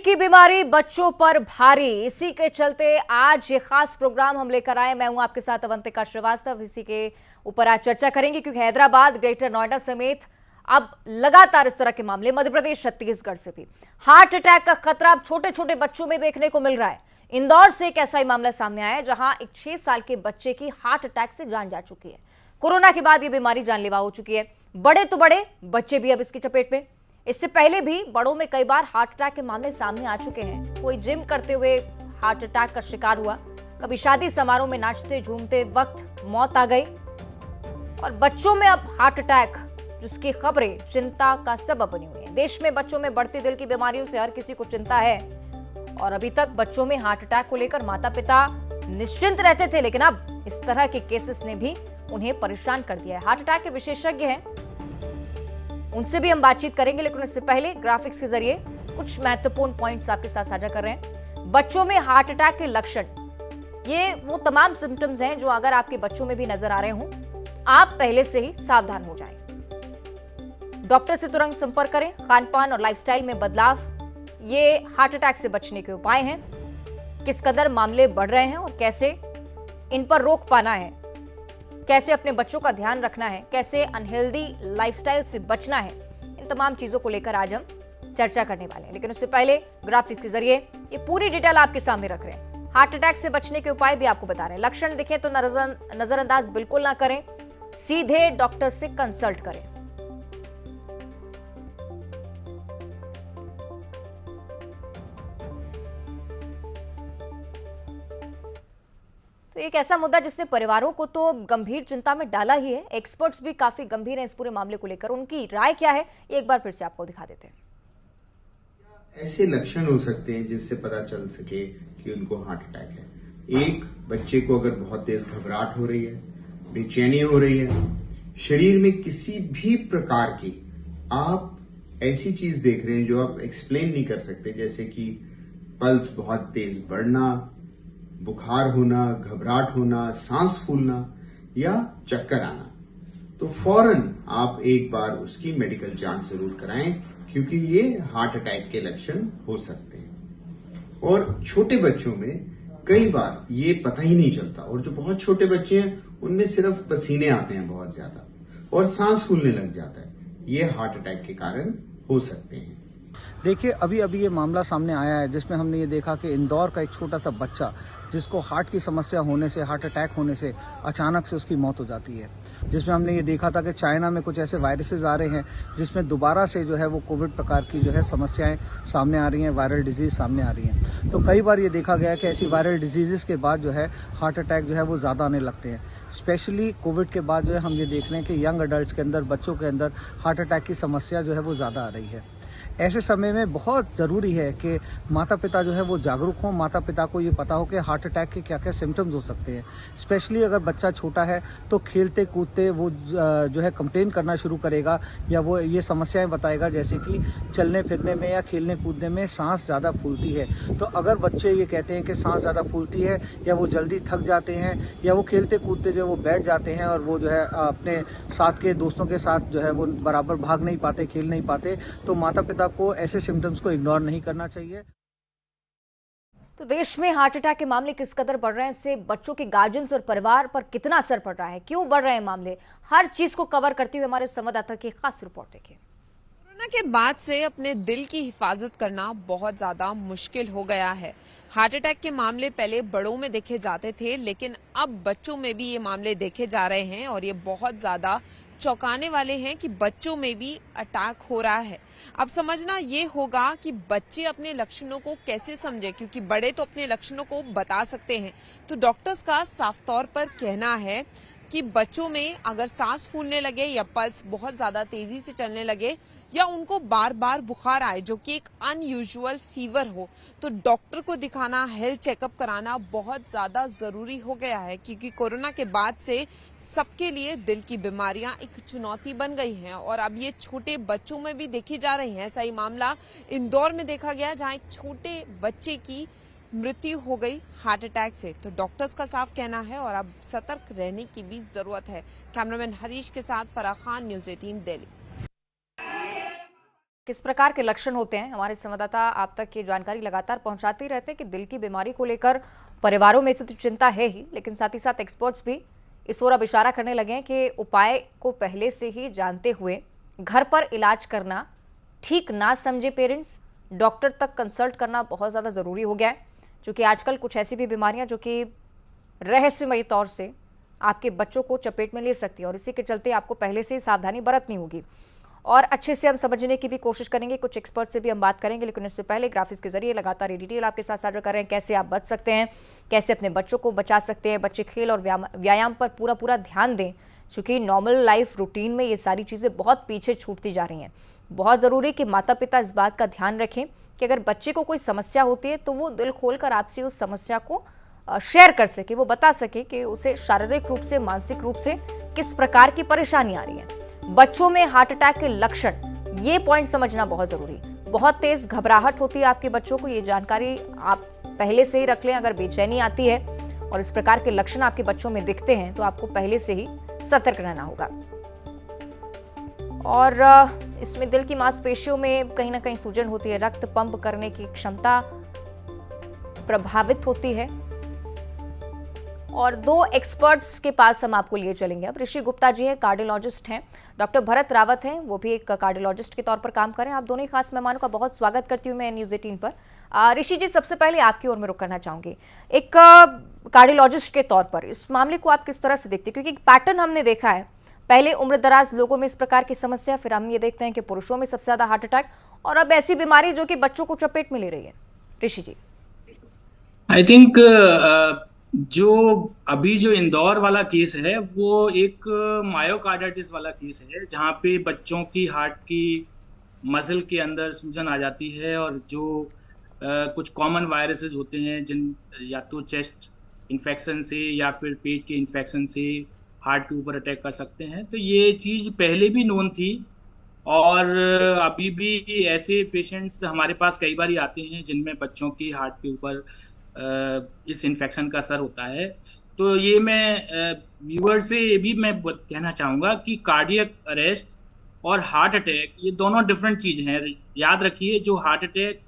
की बीमारी बच्चों पर भारी, इसी के चलते आज ये खास प्रोग्राम हम लेकर आए। मैं हूं आपके साथ अवंतिका श्रीवास्तव। इसी के ऊपर आज चर्चा करेंगे क्योंकि हैदराबाद, ग्रेटर नोएडा समेत अब लगातार इस तरह के मामले मध्य प्रदेश, छत्तीसगढ़ से भी हार्ट अटैक का खतरा अब छोटे छोटे बच्चों में देखने को मिल रहा है। इंदौर से एक ऐसा ही मामला सामने आया है जहां एक 6 साल के बच्चे की हार्ट अटैक से जान जा चुकी है। कोरोना के बाद यह बीमारी जानलेवा हो चुकी है। बड़े तो बड़े, बच्चे भी अब इसकी चपेट में। इससे पहले भी बड़ों में कई बार हार्ट अटैक के मामले सामने आ चुके हैं। कोई जिम करते हुए हार्ट अटैक का शिकार हुआ, कभी शादी समारोह में नाचते झूमते वक्त मौत आ गई, और बच्चों में अब हार्ट अटैक जिसकी खबरें चिंता का सबब बनी हुई है। देश में बच्चों में बढ़ती दिल की बीमारियों से हर किसी को चिंता है, और अभी तक बच्चों में हार्ट अटैक को लेकर माता पिता निश्चिंत रहते थे, लेकिन अब इस तरह के केसेस ने भी उन्हें परेशान कर दिया है। हार्ट अटैक के विशेषज्ञ हैं, उनसे भी हम बातचीत करेंगे, लेकिन उससे पहले ग्राफिक्स के जरिए कुछ महत्वपूर्ण पॉइंट्स आपके साथ साझा कर रहे हैं। बच्चों में हार्ट अटैक के लक्षण, ये वो तमाम सिम्टम्स हैं जो अगर आपके बच्चों में भी नजर आ रहे हों, आप पहले से ही सावधान हो जाएं। डॉक्टर से तुरंत संपर्क करें। खान-पान और लाइफस्टाइल में बदलाव, ये हार्ट अटैक से बचने के उपाय हैं। किस कदर मामले बढ़ रहे हैं और कैसे इन पर रोक पाना है, कैसे अपने बच्चों का ध्यान रखना है, कैसे अनहेल्दी लाइफस्टाइल से बचना है, इन तमाम चीजों को लेकर आज हम चर्चा करने वाले हैं। लेकिन उससे पहले ग्राफिक्स के जरिए ये पूरी डिटेल आपके सामने रख रहे हैं। हार्ट अटैक से बचने के उपाय भी आपको बता रहे हैं। लक्षण दिखे तो नजरअंदाज बिल्कुल ना करें, सीधे डॉक्टर से कंसल्ट करें। तो एक ऐसा मुद्दा जिसने परिवारों को तो गंभीर चिंता में डाला ही है। एक्सपर्ट्स भी काफी गंभीर हैं इस पूरे मामले को लेकर। उनकी राय क्या है, ये एक बार फिर से आपको दिखा देते हैं। ऐसे लक्षण हो सकते हैं जिससे पता चल सके कि उनको हार्ट अटैक है। एक, बच्चे को अगर बहुत तेज घबराहट हो रही है, बेचैनी हो रही है, शरीर में किसी भी प्रकार की आप ऐसी चीज देख रहे हैं जो आप एक्सप्लेन नहीं कर सकते, जैसे कि पल्स बहुत तेज बढ़ना, बुखार होना, घबराहट होना, सांस फूलना या चक्कर आना, तो फौरन आप एक बार उसकी मेडिकल जांच जरूर कराएं, क्योंकि ये हार्ट अटैक के लक्षण हो सकते हैं। और छोटे बच्चों में कई बार ये पता ही नहीं चलता, और जो बहुत छोटे बच्चे हैं उनमें सिर्फ पसीने आते हैं बहुत ज्यादा और सांस फूलने लग जाता है। ये हार्ट अटैक के कारण हो सकते हैं। देखिए, अभी ये मामला सामने आया है जिसमें हमने ये देखा कि इंदौर का एक छोटा सा बच्चा जिसको हार्ट की समस्या होने से, हार्ट अटैक होने से अचानक से उसकी मौत हो जाती है। जिसमें हमने ये देखा था कि चाइना में कुछ ऐसे वायरसेस आ रहे हैं जिसमें दोबारा से जो है वो कोविड प्रकार की जो है समस्याएं सामने आ रही हैं, वायरल डिजीज सामने आ रही हैं। तो कई बार ये देखा गया कि ऐसी वायरल डिजीजेस के बाद जो है हार्ट अटैक जो है वो ज़्यादा आने लगते हैं। स्पेशली कोविड के बाद जो है हम ये देख रहे हैं कि यंग अडल्ट के अंदर, बच्चों के अंदर हार्ट अटैक की समस्या जो है वो ज़्यादा आ रही है। ऐसे समय में बहुत ज़रूरी है कि माता पिता जो है वो जागरूक हों, माता पिता को ये पता हो कि हार्ट अटैक के क्या क्या सिम्टम्स हो सकते हैं। स्पेशली अगर बच्चा छोटा है तो खेलते कूदते वो जो है कंप्लेन करना शुरू करेगा या वो ये समस्याएं बताएगा, जैसे कि चलने फिरने में या खेलने कूदने में सांस ज़्यादा फूलती है। तो अगर बच्चे ये कहते हैं कि सांस ज़्यादा फूलती है, या वो जल्दी थक जाते हैं, या वो खेलते कूदते जो है वो बैठ जाते हैं और वो जो है अपने साथ के दोस्तों के साथ जो है वो बराबर भाग नहीं पाते, खेल नहीं पाते, तो माता पिता को ऐसे सिम्टम्स को इग्नोर नहीं करना चाहिए। तो देश में हार्ट अटैक के मामले किस कदर बढ़ रहे हैं, इससे बच्चों के गार्जियंस और परिवार पर कितना असर पड़ रहा है, क्यों बढ़ रहे हैं मामले, हर चीज को कवर करते हुए हमारे संवाददाता की खास रिपोर्ट देखिए। कोरोना के बाद से अपने दिल की हिफाजत करना बहुत ज्यादा मुश्किल हो गया है। हार्ट अटैक के मामले पहले बड़ों में देखे जाते थे, लेकिन अब बच्चों में भी ये मामले देखे जा रहे हैं, और ये बहुत ज्यादा चौंकाने वाले हैं कि बच्चों में भी अटैक हो रहा है। अब समझना ये होगा कि बच्चे अपने लक्षणों को कैसे समझे, क्योंकि बड़े तो अपने लक्षणों को बता सकते हैं। तो डॉक्टर्स का साफ तौर पर कहना है कि बच्चों में अगर सांस फूलने लगे या पल्स बहुत ज्यादा तेजी से चलने लगे, या उनको बार बार बुखार आए जो कि एक अनयूजुअल फीवर हो, तो डॉक्टर को दिखाना, हेल्थ चेकअप कराना बहुत ज्यादा जरूरी हो गया है, क्योंकि कोरोना के बाद से सबके लिए दिल की बीमारियां एक चुनौती बन गई हैं, और अब ये छोटे बच्चों में भी देखी जा रही हैं। ऐसा ही मामला इंदौर में देखा गया, जहां एक छोटे बच्चे की मृत्यु हो गई हार्ट अटैक से। तो डॉक्टर्स का साफ कहना है, और अब सतर्क रहने की भी जरूरत है। कैमरामैन हरीश के साथ फराह खान, न्यूज़ 18 दिल्ली। किस प्रकार के लक्षण होते हैं? हमारे संवाददाता आप तक ये जानकारी लगातार पहुंचाते ही रहते हैं कि दिल की बीमारी को लेकर परिवारों में तो चिंता है ही, लेकिन साथ ही साथ एक्सपर्ट्स भी इस ओर अब इशारा करने लगे हैं कि उपाय को पहले से ही जानते हुए घर पर इलाज करना, ठीक ना समझे पेरेंट्स डॉक्टर तक कंसल्ट करना बहुत ज़्यादा ज़रूरी हो गया है, क्योंकि आजकल कुछ ऐसी भी बीमारियां जो कि रहस्यमयी तौर से आपके बच्चों को चपेट में ले सकती है और इसी के चलते आपको पहले से ही सावधानी बरतनी होगी। और अच्छे से हम समझने की भी कोशिश करेंगे, कुछ एक्सपर्ट से भी हम बात करेंगे, लेकिन इससे पहले ग्राफिक्स के जरिए लगातार ये डिटेल आपके साथ साझा कर रहे हैं, कैसे आप बच सकते हैं, कैसे अपने बच्चों को बचा सकते हैं। बच्चे खेल और व्यायाम पर पूरा ध्यान दें, क्योंकि नॉर्मल लाइफ रूटीन में ये सारी चीज़ें बहुत पीछे छूटती जा रही हैं। बहुत ज़रूरी कि माता पिता इस बात का ध्यान रखें कि अगर बच्चे को कोई समस्या होती है तो वो दिल खोलकर आपसे उस समस्या को शेयर कर सके, वो बता सके कि उसे शारीरिक रूप से, मानसिक रूप से किस प्रकार की परेशानी आ रही है। बच्चों में हार्ट अटैक के लक्षण, ये पॉइंट समझना बहुत जरूरी। बहुत तेज घबराहट होती है आपके बच्चों को, ये जानकारी आप पहले से ही रख लें। अगर बेचैनी आती है और इस प्रकार के लक्षण आपके बच्चों में दिखते हैं तो आपको पहले से ही सतर्क रहना होगा। और इसमें दिल की मांसपेशियों में कहीं ना कहीं सूजन होती है, रक्त पंप करने की क्षमता प्रभावित होती है। और दो एक्सपर्ट्स के पास हम आपको लिए चलेंगे। अब ऋषि गुप्ता जी हैं, कार्डियोलॉजिस्ट हैं, डॉक्टर भरत रावत हैं, वो भी एक कार्डियोलॉजिस्ट के तौर पर काम करें। आप दोनों ही खास मेहमानों का बहुत स्वागत करती हूँ मैं न्यूज़ 18 पर। ऋषि जी, सबसे पहले आपकी ओर में रुक करना चाहूंगी, एक कार्डियोलॉजिस्ट के तौर पर इस मामले को आप किस तरह से देखते हैं? क्योंकि पैटर्न हमने देखा है, पहले उम्र दराज लोगों में इस प्रकार की समस्या, फिर हम ये देखते हैं कि पुरुषों में सबसे ज्यादा हार्ट अटैक, और अब ऐसी बीमारी जो कि बच्चों को चपेट में ले रही है। ऋषि जी, आई थिंक जो अभी जो इंदौर वाला केस है वो एक मायोकार्डाइटिस वाला केस है, जहाँ पे बच्चों की हार्ट की मसल के अंदर सूजन आ जाती है और जो कुछ कॉमन वायरसेस होते हैं, जिन या तो चेस्ट इन्फेक्शन से या फिर पेट के इन्फेक्शन से हार्ट के ऊपर अटैक कर सकते हैं। तो ये चीज़ पहले भी नोन थी और अभी भी ऐसे पेशेंट्स हमारे पास कई बार आते हैं जिनमें बच्चों की हार्ट के ऊपर इस इन्फेक्शन का असर होता है। तो ये मैं व्यूअर से ये भी मैं कहना चाहूँगा कि कार्डियक अरेस्ट और हार्ट अटैक ये दोनों डिफरेंट चीज़ हैं। याद रखिए, जो हार्ट अटैक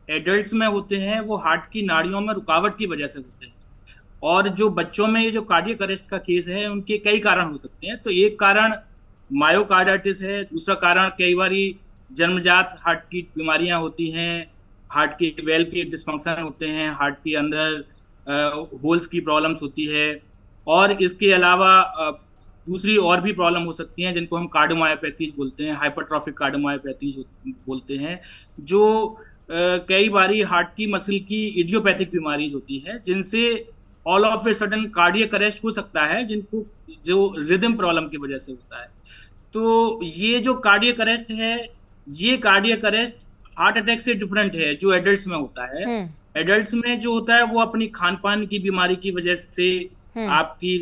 एडल्ट्स में होते हैं वो हार्ट की नाड़ियों में रुकावट की वजह से होते हैं, और जो बच्चों में ये जो कार्डियक अरेस्ट का केस है उनके कई कारण हो सकते हैं। तो एक कारण मायोकार्डाइटिस है, दूसरा कारण कई बार जन्मजात हार्ट की बीमारियां होती हैं, हार्ट के वेल के डिस्फंक्शन होते हैं, हार्ट के अंदर होल्स की प्रॉब्लम्स होती है, और इसके अलावा दूसरी और भी प्रॉब्लम हो सकती हैं जिनको हम कार्डियोमायोपैथीज बोलते हैं, हाइपरट्रॉफिक कार्डियोमायोपैथीज बोलते हैं, जो कई बारी हार्ट की मसल की इडियोपैथिक बीमारीज होती हैं, जिनसे all of a sudden cardiac arrest हो सकता है, जिनको जो रिदम प्रॉब्लम की वजह से होता है। तो ये जो कार्डियक अरेस्ट है, ये कार्डियक अरेस्ट हार्ट अटैक से डिफरेंट है जो एडल्ट्स में होता है। एडल्ट्स में जो होता है वो अपनी खान पान की बीमारी की वजह से, आपकी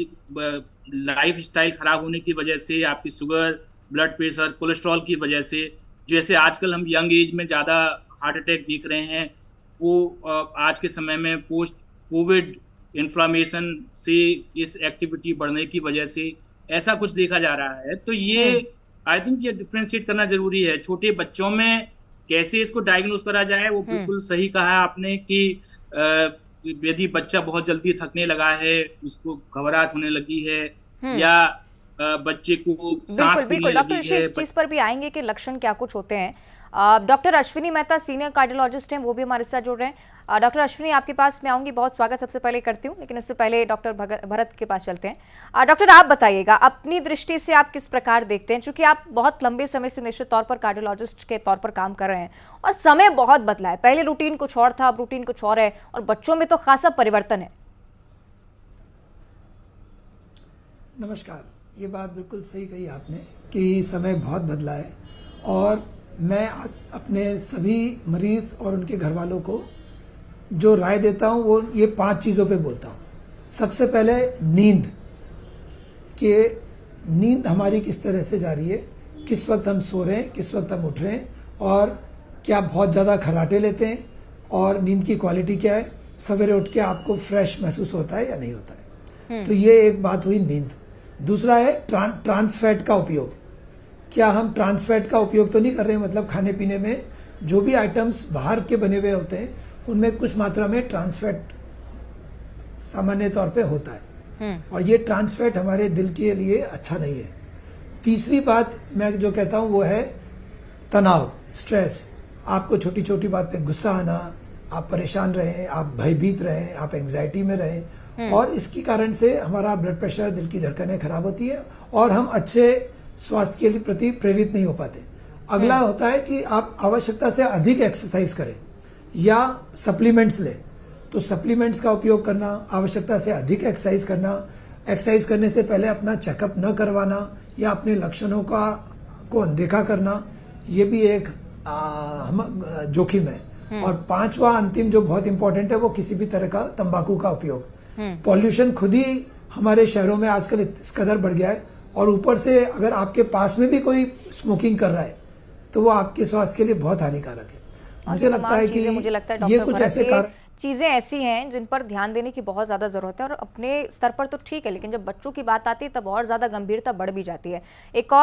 लाइफ स्टाइल खराब होने की वजह से, आपकी शुगर, ब्लड प्रेशर, कोलेस्ट्रॉल की वजह से, जैसे आजकल हम यंग एज में ज्यादा हार्ट अटैक देख रहे हैं, वो आज के समय में पोस्ट कोविड इन्फ्लामेशन से, इस एक्टिविटी बढ़ने की वजह से ऐसा कुछ देखा जा रहा है। तो ये आई थिंक ये डिफ्रेंशिएट करना जरूरी है। छोटे बच्चों में कैसे इसको डायग्नोज करा जाए, वो बिल्कुल सही कहा आपने कि यदि बच्चा बहुत जल्दी थकने लगा है, उसको घबराहट होने लगी है, या बच्चे को सांस फूलने लगी है। डॉक्टर इस चीज पर भी आएंगे कि लक्षण क्या कुछ होते हैं। Doctor Ashwini Mehta senior cardiologist हैं, वो भी हमारे साथ जुड़ रहे हैं। डॉक्टर अश्विनी, आपके पास मैं आऊंगी, बहुत स्वागत सबसे पहले करती हूँ, लेकिन इससे पहले डॉक्टर भरत के पास चलते हैं। डॉक्टर, आप बताइएगा अपनी दृष्टि से आप किस प्रकार देखते हैं, क्योंकि आप बहुत लंबे समय से निश्चित तौर पर कार्डियोलॉजिस्ट के तौर पर काम कर रहे हैं और समय बहुत बदला है। पहले रूटीन कुछ और था, अब रूटीन कुछ और है, और बच्चों में तो खासा परिवर्तन है। नमस्कार, ये बात बिल्कुल सही कही आपने कि समय बहुत बदला है, और मैं आज अपने सभी मरीज और उनके घर वालों को जो राय देता हूँ वो ये 5 चीज़ों पे बोलता हूँ। सबसे पहले नींद, कि नींद हमारी किस तरह से जा रही है, किस वक्त हम सो रहे हैं, किस वक्त हम उठ रहे हैं, और क्या बहुत ज़्यादा खर्राटे लेते हैं, और नींद की क्वालिटी क्या है, सवेरे उठ के आपको फ्रेश महसूस होता है या नहीं होता है। तो ये एक बात हुई नींद। दूसरा है ट्रांस फैट का उपयोग, क्या हम ट्रांस फैट का उपयोग तो नहीं कर रहे हैं, मतलब खाने पीने में जो भी आइटम्स बाहर के बने हुए होते हैं उनमें कुछ मात्रा में ट्रांस फैट सामान्य तौर पे होता है, और ये ट्रांस फैट हमारे दिल के लिए अच्छा नहीं है। तीसरी बात मैं जो कहता हूँ वो है तनाव, स्ट्रेस। आपको छोटी छोटी बात पे गुस्सा आना, आप परेशान रहें, आप भयभीत रहें, आप एंग्जाइटी में रहें, और इसके कारण से हमारा ब्लड प्रेशर, दिल की धड़कनें खराब होती है और हम अच्छे स्वास्थ्य के लिए प्रति प्रेरित नहीं हो पाते। अगला होता है कि आप आवश्यकता से अधिक एक्सरसाइज करें या सप्लीमेंट्स लें। तो सप्लीमेंट्स का उपयोग करना, आवश्यकता से अधिक एक्सरसाइज करना, एक्सरसाइज करने से पहले अपना चेकअप न करवाना या अपने लक्षणों को अनदेखा करना, ये भी एक जोखिम है। और पांचवा अंतिम जो बहुत इंपॉर्टेंट है वो किसी भी तरह का तंबाकू का उपयोग। पॉल्यूशन खुद ही हमारे शहरों में आजकल इस कदर बढ़ गया है, और ऊपर से अगर आपके पास में भी कोई स्मोकिंग कर रहा है तो वो आपके स्वास्थ्य के लिए बहुत हानिकारक है। मुझे लगता है कि ये कुछ ऐसे कारण, चीज़ें ऐसी हैं जिन पर ध्यान देने की बहुत ज़्यादा ज़रूरत है, और अपने स्तर पर तो ठीक है, लेकिन जब बच्चों की बात आती है तब और ज़्यादा गंभीरता बढ़ भी जाती है। एक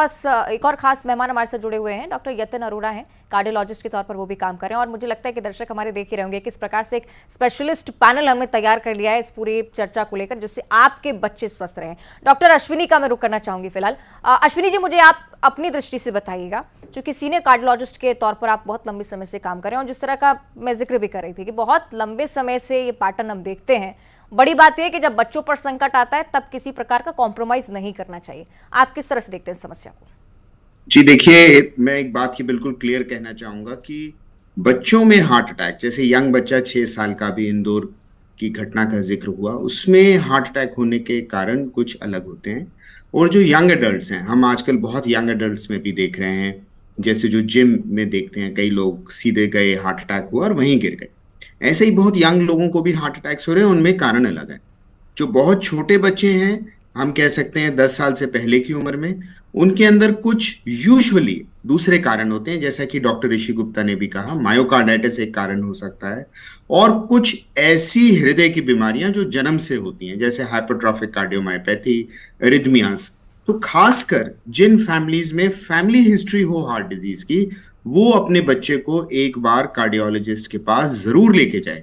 और खास मेहमान हमारे साथ जुड़े हुए हैं, डॉक्टर यतिन अरोड़ा हैं, कार्डियोलॉजिस्ट के तौर पर वो भी काम कर रहे हैं, और मुझे लगता है कि दर्शक हमारे देख ही रहे होंगे किस प्रकार से एक स्पेशलिस्ट पैनल हमने तैयार कर लिया है इस पूरी चर्चा को लेकर, जिससे आपके बच्चे स्वस्थ रहें। डॉक्टर अश्विनी का मैं रुख करना चाहूंगी फिलहाल। अश्विनी जी, मुझे आप अपनी दृष्टि से बताइएगा, क्योंकि सीनियर कार्डियोलॉजिस्ट के तौर पर आप बहुत लंबे समय से काम कर रहे हैं, और जिस तरह का मैं जिक्र भी कर रही थी कि बहुत लंबे समय से ये पैटर्न हम देखते हैं। बड़ी बात यह है कि जब बच्चों पर संकट आता है तब किसी प्रकार का कॉम्प्रोमाइज नहीं करना चाहिए। आप किस तरह से देखते हैं समस्या को? जी देखिए, मैं एक बात ही बिल्कुल क्लियर कहना चाहूंगा कि बच्चों में हार्ट अटैक, जैसे यंग बच्चा 6 साल का भी इंदौर की घटना का जिक्र हुआ, उसमें हार्ट अटैक होने के कारण कुछ अलग होते हैं। और जो यंग एडल्ट्स हैं, हम आजकल बहुत यंग एडल्ट्स में भी देख रहे हैं, जैसे जो जिम में देखते हैं कई लोग सीधे गए, हार्ट अटैक हुआ और वहीं गिर गए। ऐसे ही बहुत यंग लोगों को भी हार्ट अटैक्स हो रहे हैं, उनमें कारण अलग है। जो बहुत छोटे बच्चे हैं, हम कह सकते हैं 10 साल से पहले की उम्र में, उनके अंदर कुछ यूजुअली दूसरे कारण होते हैं, जैसा कि डॉक्टर ऋषि गुप्ता ने भी कहा, मायोकार्डाइटिस एक कारण हो सकता है, और कुछ ऐसी हृदय की बीमारियां जो जन्म से होती हैं, जैसे हाइपरट्रॉफिक कार्डियोमायोपैथी, एरिथमियाज। तो खासकर जिन फैमिलीज में फैमिली हिस्ट्री हो हार्ट डिजीज की, वो अपने बच्चे को एक बार कार्डियोलॉजिस्ट के पास जरूर लेके जाए।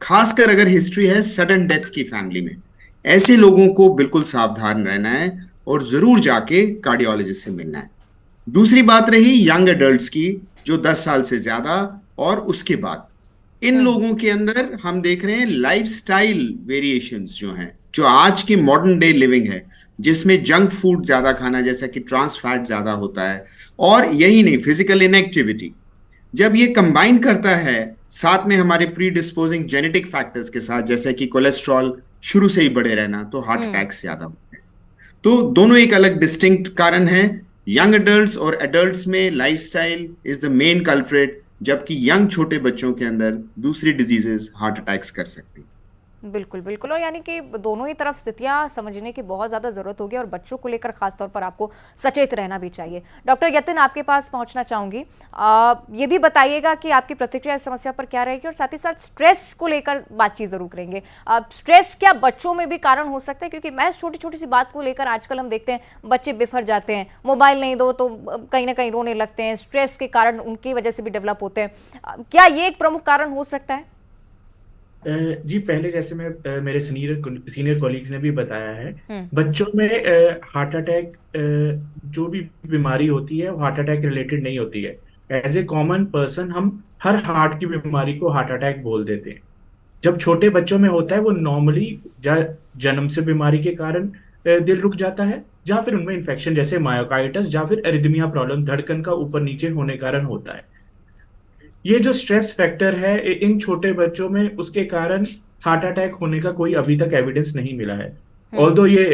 खासकर अगर हिस्ट्री है सडन डेथ की फैमिली में, ऐसे लोगों को बिल्कुल सावधान रहना है और जरूर जाके कार्डियोलॉजिस्ट से मिलना है। दूसरी बात रही यंग एडल्ट्स की, जो 10 साल से ज्यादा और उसके बाद, इन लोगों के अंदर हम देख रहे हैं लाइफस्टाइल वेरिएशंस जो हैं, जो आज की मॉडर्न डे लिविंग है, जिसमें जंक फूड ज्यादा खाना, जैसा कि ट्रांस फैट ज्यादा होता है, और यही नहीं, फिजिकल इनएक्टिविटी, जब ये कंबाइन करता है साथ में हमारे प्री डिस्पोजिंग जेनेटिक फैक्टर्स के साथ, जैसे कि कोलेस्ट्रॉल शुरू से ही बढ़े रहना, तो हार्ट अटैक्स ज्यादा होते हैं। तो दोनों एक अलग डिस्टिंक्ट कारण है। यंग एडल्ट्स और एडल्ट्स में lifestyle is the main culprit, जबकि यंग छोटे बच्चों के अंदर दूसरी डिजीजेस हार्ट अटैक्स कर सकती हैं। बिल्कुल बिल्कुल, और यानी कि दोनों ही तरफ स्थितियां समझने की बहुत ज़्यादा ज़रूरत होगी, और बच्चों को लेकर खासतौर पर आपको सचेत रहना भी चाहिए। डॉक्टर यतिन, आपके पास पहुंचना चाहूँगी, ये भी बताइएगा कि आपकी प्रतिक्रिया इस समस्या पर क्या रहेगी, और साथ ही साथ स्ट्रेस को लेकर बातचीत ज़रूर करेंगे। स्ट्रेस क्या बच्चों में भी कारण हो सकता है? क्योंकि मैं छोटी छोटी सी बात को लेकर आजकल हम देखते हैं बच्चे बिफर जाते हैं, मोबाइल नहीं दो तो कहीं ना कहीं रोने लगते हैं, स्ट्रेस के कारण उनकी वजह से भी डेवलप होते हैं। क्या ये एक प्रमुख कारण हो सकता है? जी, पहले जैसे मैं मेरे सीनियर कॉलीग्स ने भी बताया है, बच्चों में हार्ट अटैक, जो भी बीमारी होती है वो हार्ट अटैक रिलेटेड नहीं होती है। एज ए कॉमन पर्सन हम हर हार्ट की बीमारी को हार्ट अटैक बोल देते हैं। जब छोटे बच्चों में होता है वो नॉर्मली जन्म से बीमारी के कारण दिल रुक जाता है, या फिर उनमें इन्फेक्शन जैसे मायोकार्डिटिस या फिर एरिथमिया प्रॉब्लम, धड़कन का ऊपर नीचे होने कारण होता है। ये जो स्ट्रेस फैक्टर है इन छोटे बच्चों में, उसके कारण हार्ट अटैक होने का कोई अभी तक एविडेंस नहीं मिला है। ऑल्दो ये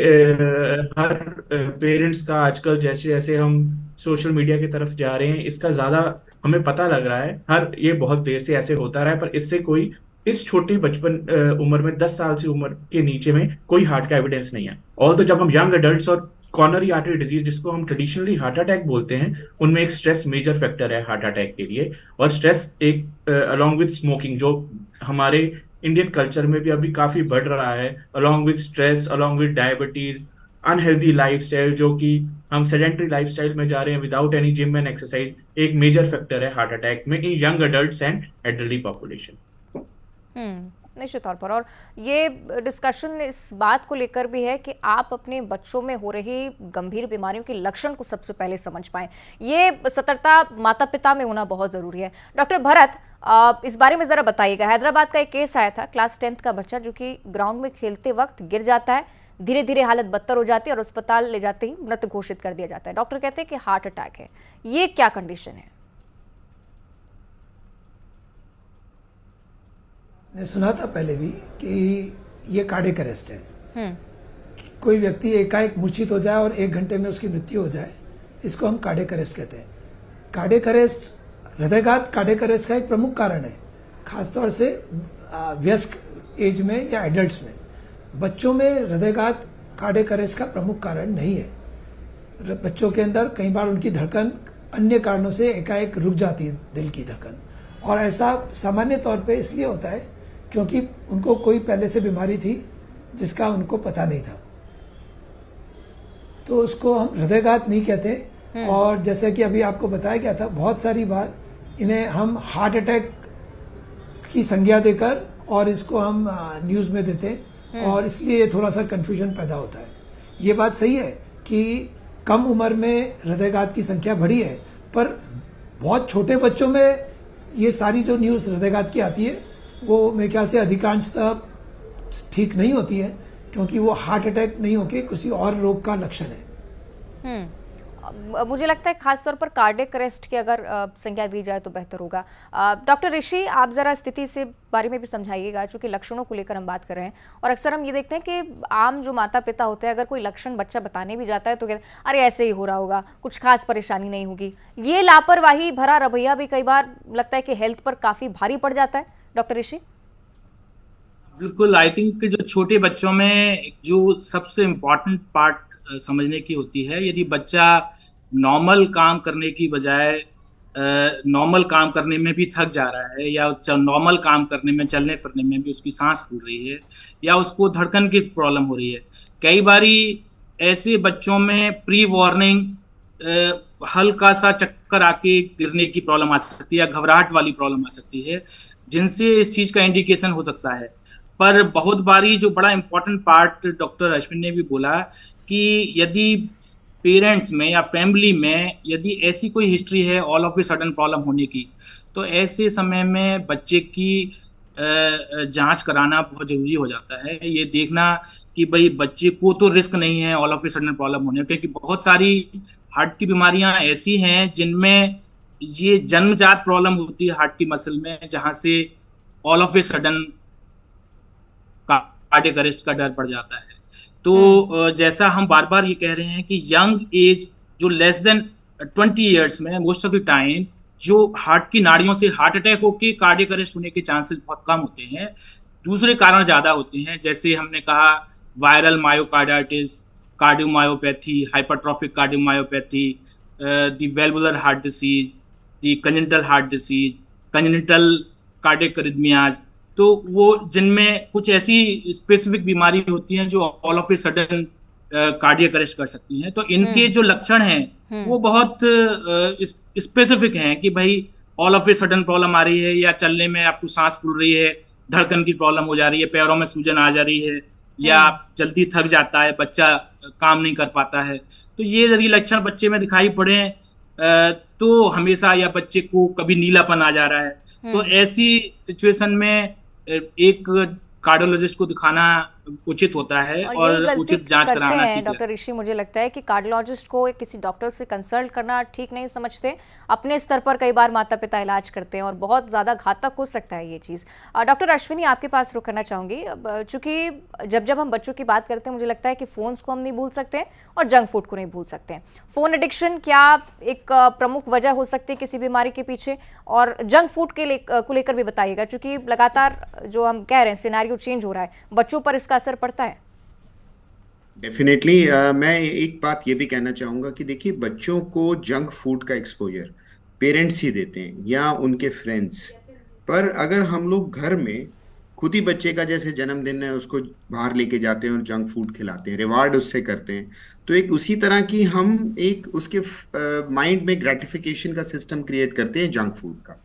हर पेरेंट्स का आजकल जैसे जैसे हम सोशल मीडिया की तरफ जा रहे हैं, इसका ज्यादा हमें पता लग रहा है, ये बहुत देर से ऐसे होता रहा है, पर इससे कोई इस छोटी बचपन उम्र में 10 साल से उम्र के नीचे में कोई हार्ट का एविडेंस नहीं है। ऑल्दो जब हम यंग एडल्ट्स और कॉर्नरी आर्टरी डिजीज, जिसको हम ट्रेडिशनली हार्ट अटैक बोलते हैं, उनमें एक स्ट्रेस मेजर फैक्टर है हार्ट अटैक के लिए। और स्ट्रेस एक अलॉन्ग विद स्मोकिंग, जो हमारे इंडियन कल्चर में भी अभी काफी बढ़ रहा है, along with stress, along with diabetes, unhealthy lifestyle, जो कि हम सेडेंटरी लाइफस्टाइल में जा रहे हैं without any gym and exercise, एक मेजर फैक्टर है हार्ट अटैक में in young adults and elderly population. निश्चित तौर पर। और ये डिस्कशन इस बात को लेकर भी है कि आप अपने बच्चों में हो रही गंभीर बीमारियों के लक्षण को सबसे पहले समझ पाएं। ये सतर्कता माता पिता में होना बहुत ज़रूरी है। डॉक्टर भरत, इस बारे में ज़रा बताइएगा। हैदराबाद का एक केस आया था, क्लास 10th का बच्चा जो कि ग्राउंड में खेलते वक्त गिर जाता है, धीरे धीरे हालत बदतर हो जाती है और अस्पताल ले जाते ही मृत घोषित कर दिया जाता है। डॉक्टर कहते हैं कि हार्ट अटैक है। ये क्या कंडीशन है? ने सुना था पहले भी कि ये कार्डियक अरेस्ट है। कोई व्यक्ति एकाएक मूर्छित हो जाए और 1 घंटे में उसकी मृत्यु हो जाए, इसको हम कार्डियक अरेस्ट कहते हैं। कार्डियक अरेस्ट, हृदयघात कार्डियक अरेस्ट का एक प्रमुख कारण है, खासतौर से वयस्क एज में या एडल्ट्स में। बच्चों में हृदयघात कार्डियक अरेस्ट का प्रमुख कारण नहीं है। बच्चों के अंदर कई बार उनकी धड़कन अन्य कारणों से एकाएक रुक जाती है, दिल की धड़कन, और ऐसा सामान्य तौर पे इसलिए होता है क्योंकि उनको कोई पहले से बीमारी थी जिसका उनको पता नहीं था, तो उसको हम हृदयघात नहीं कहते। और जैसे कि अभी आपको बताया गया था, बहुत सारी बार इन्हें हम हार्ट अटैक की संज्ञा देकर और इसको हम न्यूज़ में देते हैं, और इसलिए थोड़ा सा कंफ्यूजन पैदा होता है। ये बात सही है कि कम उम्र में हृदयघात की संख्या बढ़ी है, पर बहुत छोटे बच्चों में ये सारी जो न्यूज़ हृदयघात की आती है वो मेरे ख्याल से अधिकांशतः ठीक नहीं होती है, क्योंकि वो हार्ट अटैक नहीं होके किसी और रोग का लक्षण है। मुझे लगता है खासतौर पर कार्डियक अरेस्ट की अगर संज्ञा दी जाए तो बेहतर होगा। डॉक्टर ऋषि, आप जरा स्थिति से बारे में भी समझाइएगा, चूंकि लक्षणों को लेकर हम बात कर रहे हैं और अक्सर हम ये देखते हैं कि आम जो माता पिता होते हैं, अगर कोई लक्षण बच्चा बताने भी जाता है तो कहते हैं अरे ऐसे ही हो रहा होगा, कुछ खास परेशानी नहीं होगी। ये लापरवाही भरा रवैया भी कई बार लगता है कि हेल्थ पर काफी भारी पड़ जाता है। डॉक्टर ऋषि? बिल्कुल, आई थिंक जो छोटे बच्चों में जो सबसे इम्पोर्टेंट पार्ट समझने की होती है, यदि बच्चा नॉर्मल काम करने की बजाय नॉर्मल काम करने में भी थक जा रहा है, या नॉर्मल काम करने में, चलने फिरने में भी उसकी सांस फूल रही है, या उसको धड़कन की प्रॉब्लम हो रही है, कई बारी ऐसे बच्चों में प्री वार्निंग हल्का सा चक्कर आके गिरने की प्रॉब्लम आ सकती है, या घबराहट वाली प्रॉब्लम आ सकती है, जिनसे इस चीज का इंडिकेशन हो सकता है। पर बहुत बारी जो बड़ा इंपॉर्टेंट पार्ट डॉक्टर अश्विन ने भी बोला कि यदि पेरेंट्स में या फैमिली में यदि ऐसी कोई हिस्ट्री है all of a sudden problem होने की, तो ऐसे समय में बच्चे की जांच कराना बहुत जरूरी हो जाता है। ये देखना कि भाई बच्चे को तो रिस्क नहीं है all of a sudden problem होने, क्योंकि बहुत सारी हार्ट की बीमारियां ऐसी हैं जिनमें ये जन्मजात प्रॉब्लम होती है हार्ट की मसल में, जहां से all of a sudden cardiac arrest का डर पड़ जाता है। तो जैसा हम बार बार ये कह रहे हैं कि यंग एज जो लेस देन 20 ईयर्स में मोस्ट ऑफ द टाइम जो हार्ट की नाड़ियों से हार्ट अटैक होके कार्डियक अरेस्ट होने के चांसेस बहुत कम होते हैं। दूसरे कारण ज्यादा होते हैं, जैसे हमने कहा viral myocarditis, cardiomyopathy, hypertrophic cardiomyopathy, the valvular heart disease, the congenital heart disease, congenital cardiac अरिथमियाज, तो वो जिनमें कुछ ऐसी स्पेसिफिक बीमारी होती हैं जो all of a sudden cardiac arrest कर सकती हैं। तो इनके जो लक्षण हैं वो बहुत स्पेसिफिक हैं कि भाई all of a sudden problem आ रही है, या चलने में आपको सांस फूल रही है, धड़कन की प्रॉब्लम हो जा रही है, पैरों में सूजन आ जा रही है, या जल्दी थक जाता है बच्चा, काम नहीं कर पाता है। तो ये यदि लक्षण बच्चे में दिखाई पड़े तो हमेशा, या बच्चे को कभी नीलापन आ जा रहा है, तो ऐसी सिचुएशन में एक कार्डियोलॉजिस्ट को दिखाना उचित होता है और उचित जांच कराना ठीक है। डॉक्टर ऋषि, मुझे लगता है कि कार्डियोलॉजिस्ट को किसी डॉक्टर से कंसल्ट करना ठीक नहीं समझते। अपने स्तर पर कई बार माता पिता इलाज करते हैं और बहुत ज़्यादा घातक हो सकता है ये चीज़। डॉक्टर अश्विनी, आपके पास रुक करना चाहूँगी। चूँकि जब हम बच्चों की बात करते हैं, मुझे लगता है कि फ़ोन्स को हम नहीं भूल सकते और जंक फूड को नहीं भूल सकते। फ़ोन एडिक्शन क्या एक प्रमुख वजह हो सकती है किसी बीमारी के पीछे, और जंक फूड को लेकर भी बताइएगा, चूँकि लगातार जो हम कह रहे हैं सिनेरियो चेंज हो रहा है, बच्चों पर इसका असर पड़ता है। डेफिनेटली मैं एक बात ये भी कहना चाहूँगा कि देखिए, बच्चों को जंक फूड का एक्सपोजर पेरेंट्स ही देते हैं या उनके फ्रेंड्स, पर अगर हम लोग घर में खुद ही बच्चे का जैसे जन्मदिन है उसको बाहर लेके जाते हैं और जंक फूड खिलाते हैं, रिवार्ड उससे करते हैं। तो एक उसी तरह की हम एक उसके माइंड में ग्रेटिफिकेशन का सिस्टम क्रिएट करते हैं जंक फूड का।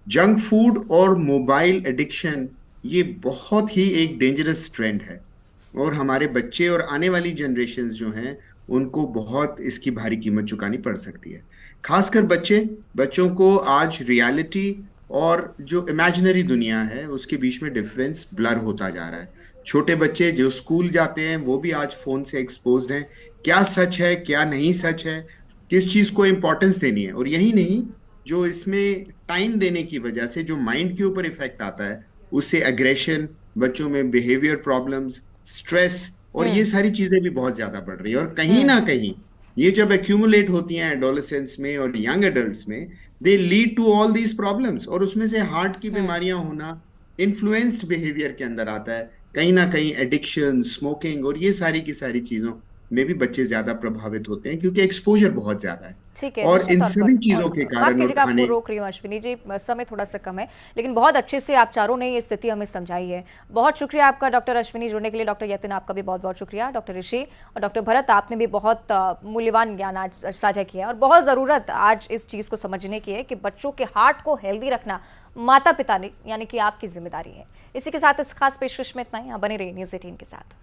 जंक फूड और मोबाइल एडिक्शन ये बहुत ही एक डेंजरस ट्रेंड है, और हमारे बच्चे और आने वाली जनरेशन्स जो हैं उनको बहुत इसकी भारी कीमत चुकानी पड़ सकती है। खासकर बच्चों को आज रियलिटी और जो इमेजिनरी दुनिया है उसके बीच में डिफरेंस ब्लर होता जा रहा है। छोटे बच्चे जो स्कूल जाते हैं वो भी आज फोन से एक्सपोज्ड हैं। क्या सच है क्या नहीं सच है, किस चीज को इम्पोर्टेंस देनी है, और यही नहीं, जो इसमें टाइम देने की वजह से जो माइंड के ऊपर इफेक्ट आता है उससे एग्रेशन, बच्चों में बिहेवियर प्रॉब्लम्स, स्ट्रेस और ये सारी चीजें भी बहुत ज्यादा बढ़ रही है। और कहीं ना कहीं ये जब एक्यूमुलेट होती हैं एडोलेसेंस में और यंग एडल्ट्स में, they lead to all these problems, और उसमें से हार्ट की बीमारियां होना इन्फ्लुएंस्ड बिहेवियर के अंदर आता है। कहीं ना कहीं एडिक्शन, स्मोकिंग और ये सारी की सारी चीजों में भी बच्चे ज्यादा प्रभावित होते हैं क्योंकि एक्सपोजर बहुत ज्यादा है। ठीक है, और निश्चित इन तौर सभी पर। चीजों और के माफ कारण और कीजिएगा, आपको खाने रोक रही हूँ अश्विनी जी, समय थोड़ा सा कम है, लेकिन बहुत अच्छे से आप चारों ने ये स्थिति हमें समझाई है। बहुत शुक्रिया आपका डॉक्टर अश्विनी जुड़ने के लिए। डॉक्टर यतिन आपका भी बहुत बहुत शुक्रिया। डॉक्टर ऋषि और डॉक्टर भरत, आपने भी बहुत मूल्यवान ज्ञान आज साझा किया है, और बहुत ज़रूरत आज इस चीज़ को समझने की है कि बच्चों के हार्ट को हेल्दी रखना माता पिता ने यानी कि आपकी जिम्मेदारी है। इसी के साथ इस खास पेशकश में इतना ही। आप बने रहिए न्यूज़ 18 के साथ।